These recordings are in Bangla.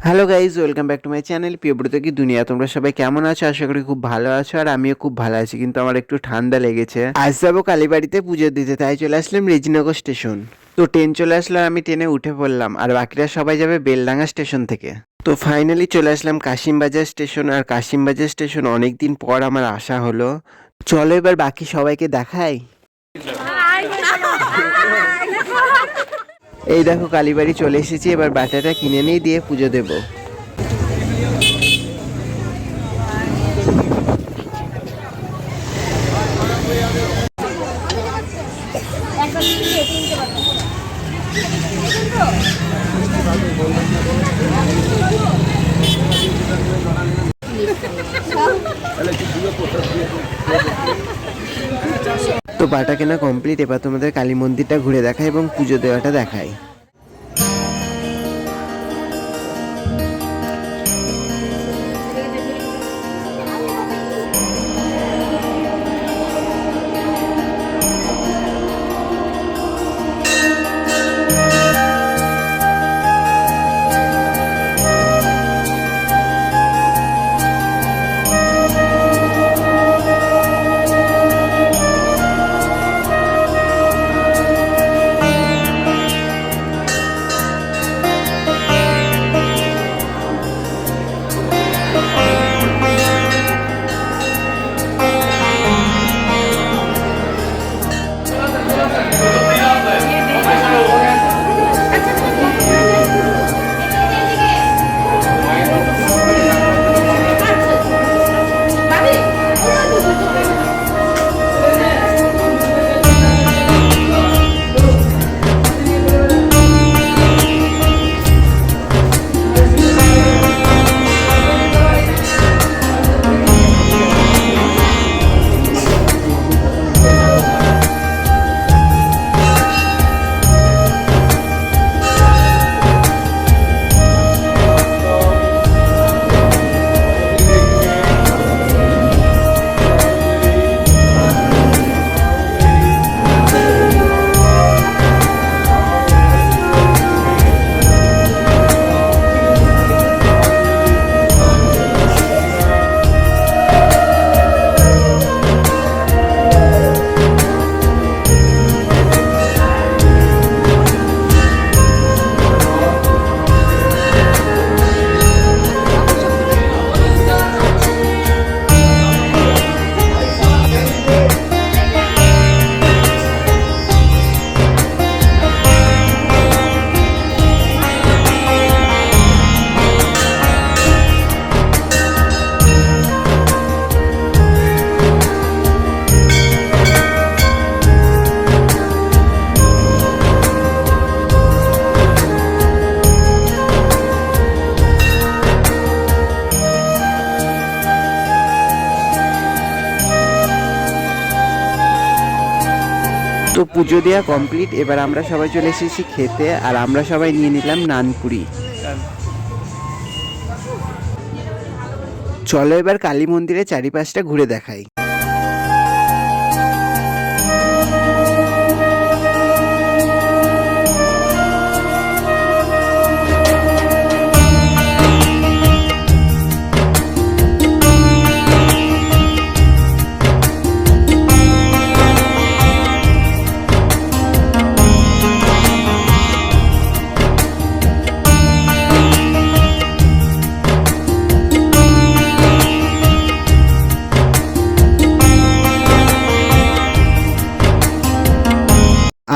Hello guys, welcome back to my channel Priyabrata কি দুনিয়া। তোমরা সবাই কেমন আছো? আশা করি খুব ভালো আছো, আর আমিও খুব ভালো আছি। কিন্তু আমার একটু ঠান্ডা লেগেছে। আজ যাবো কালীবাড়িতে পুজো দিতে, তাই চলে আসলাম রেজিনগর স্টেশন। তো ট্রেন চলে আসলো, আর আমি ট্রেনে উঠে পড়লাম, আর বাকিরা সবাই যাবে বেলডাঙ্গা স্টেশন থেকে। তো ফাইনালি চলে আসলাম কাশিমবাজার স্টেশন। আর কাশিমবাজার স্টেশন অনেকদিন পর আমার আসা হলো। চলো এবার বাকি সবাইকে দেখাই। এই দেখো কালীবাড়ি চলে এসেছি, এবার বাটাটা কিনে নিয়ে দিয়ে পুজো দেবো। তো বাটা কেনা কমপ্লিট, এবার তোমাদের কালী মন্দিরটা ঘুরে দেখায় এবং পুজো দেওয়াটা দেখায়। তো পুজো দেওয়া কমপ্লিট, এবার আমরা সবাই চলে এসেছি খেতে, আর আমরা সবাই নিয়ে নিলাম নানপুরি। চলো এবার কালী মন্দিরের চারিপাশটা ঘুরে দেখাই।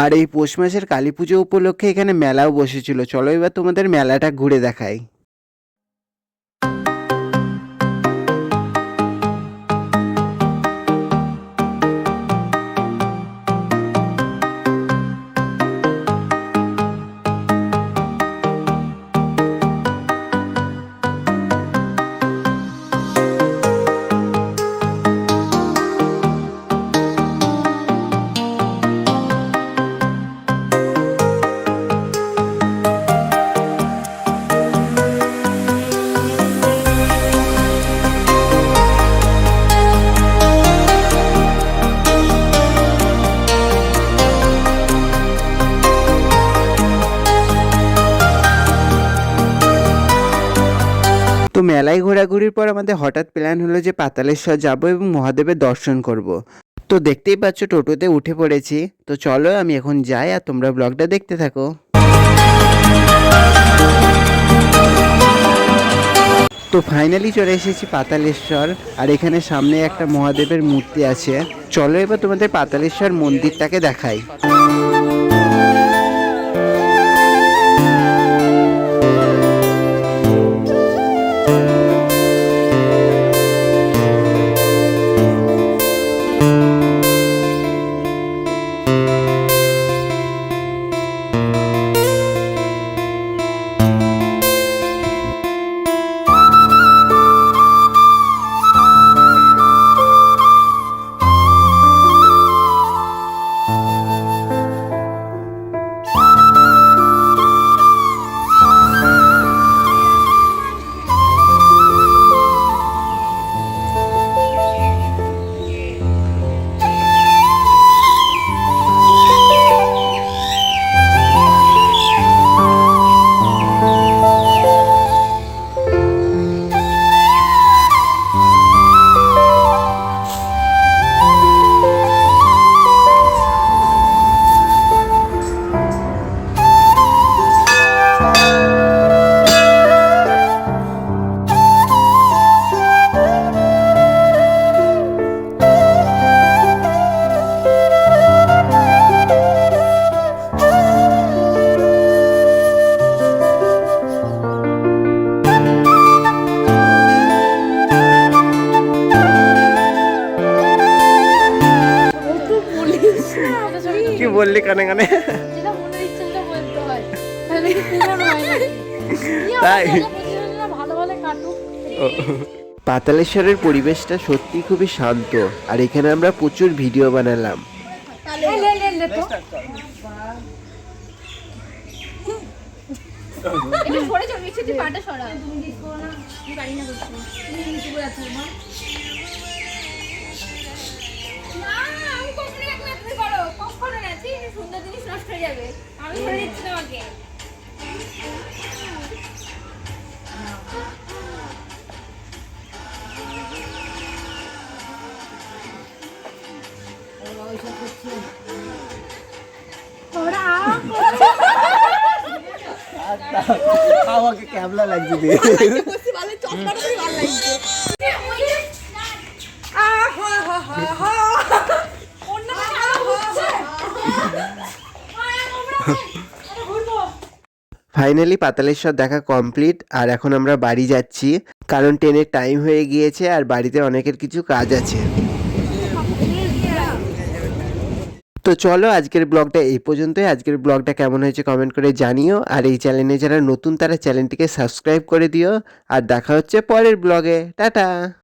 আর এই পৌষ মাসের কালী পুজো উপলক্ষে এখানে মেলাও বসেছিল। চলো এবার তোমাদের মেলাটা ঘুরে দেখাই। মেলায় ঘোরাঘুরির পর আমাদের হঠাৎ প্ল্যান হলো যে পাতালেশ্বর যাব এবং মহাদেবের দর্শন করব। তো দেখতেই পাচ্ছ টোটোতে উঠে পড়েছি। তো চলো আমি এখন যাই আর তোমরা ব্লগটা দেখতে থাকো। তো ফাইনালি চলে এসেছি পাতালেশ্বর, আর এখানে সামনে একটা মহাদেবের মূর্তি আছে। চলো এবার তোমাদের পাতালেশ্বর মন্দিরটাকে দেখাই। কি বললি কানে কানে? যেটা মনে ইচ্ছে সেটা বলতে হয়, তাহলে কি পূরণ হয় নাকি? তাই ভালো ভালো কাটুক। পাতালেশ্বরের পরিবেশটা সত্যি খুবই শান্ত, আর এখানে আমরা প্রচুর ভিডিও বানালাম। একটু সরে চল, নিচে যে পাটা সরা। তুমি দেখো না, আমি পারি না করতে। তুমি নিচে বসে আছো মা। না, আমি কখনো একলা তুমি করো। কখনো না, ঠিক সুন্দর জিনিস নষ্ট হয়ে যাবে। আমি ধরে দিচ্ছি তোমাকে। আমাকে ক্যাবলা লাগছে রে। ফাইনালি পাতালেশ্বর দেখা কমপ্লিট, আর এখন আমরা বাড়ি যাচ্ছি, কারণ ট্রেনের টাইম হয়ে গিয়েছে আর বাড়িতে অনেকের কিছু কাজ আছে। তো চলো আজকের ব্লগটা এই পর্যন্তই। আজকের ব্লগটা কেমন হয়েছে কমেন্ট করে জানিও, আর এই চ্যানেলে যারা নতুন তারা চ্যানেলটিকে সাবস্ক্রাইব করে দিও। আর দেখা হচ্ছে পরের ব্লগে। টাটা।